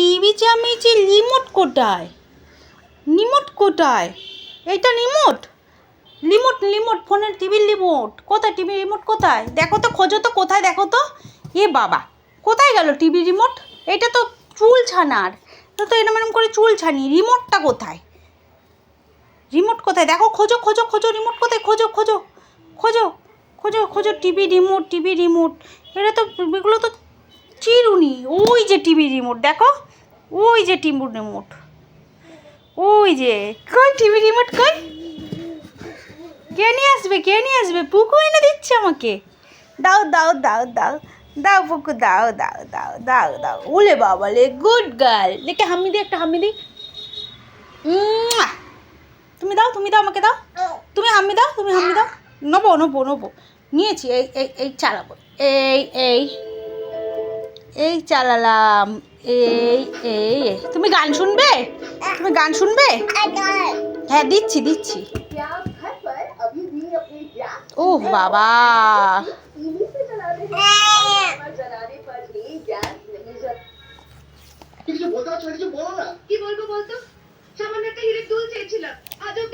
TV চামিয়েছি, remote কোথায়? Remote কোথায়? এইটা রিমোট? রিমোট রিমোট ফোনের টিভির রিমোট কোথায়? টিভির রিমোট কোথায়? দেখো তো, খোঁজো তো, কোথায় দেখো তো। এ বাবা, কোথায় গেল টিভি রিমোট? এটা তো চুল ছানার, তো এরম এরম করে চুল ছানি। রিমোটটা কোথায়? রিমোট কোথায়? দেখো, খোঁজো খোঁজো খোঁজো, রিমোট কোথায়? খোঁজো খোঁজো খোঁজো খোঁজো খোঁজো, টিভি রিমোট, টিভি রিমোট। এটা তো, এগুলো তো চিরুনি। ওই যে টিভি রিমোট, দেখো, ওই যে টিভি রিমোট, ওই যে। কই টিভি রিমোট কই? কে নিয়ে আসবে? কে নিয়ে আসবে? পুকু এনে দিচ্ছে আমাকে। দাও দাও দাও দাও দাও পুকু, দাও দাও দাও দাও দাও। ওলে বাবা লে, গুড গার্ল। দেখে হামি দি, একটা হামি দি। তুমি দাও, তুমি দাও, আমাকে দাও। তুমি হামি দাও, তুমি হামি দাও। নেবো নেবো নেবো, নিয়েছি। এই এই এই চালাবো। এই এই এই চালালাম। এই এই এই। তুমি গান শুনবে? তুমি গান শুনবে? হ্যাঁ, দিচ্ছি দিচ্ছি। ও বাবা, কিছু বলতে পারছো? কিছু বলো না। কি বলবো বলতো? সামান্য একটা হিরের দুল চেয়েছিলাম, আজও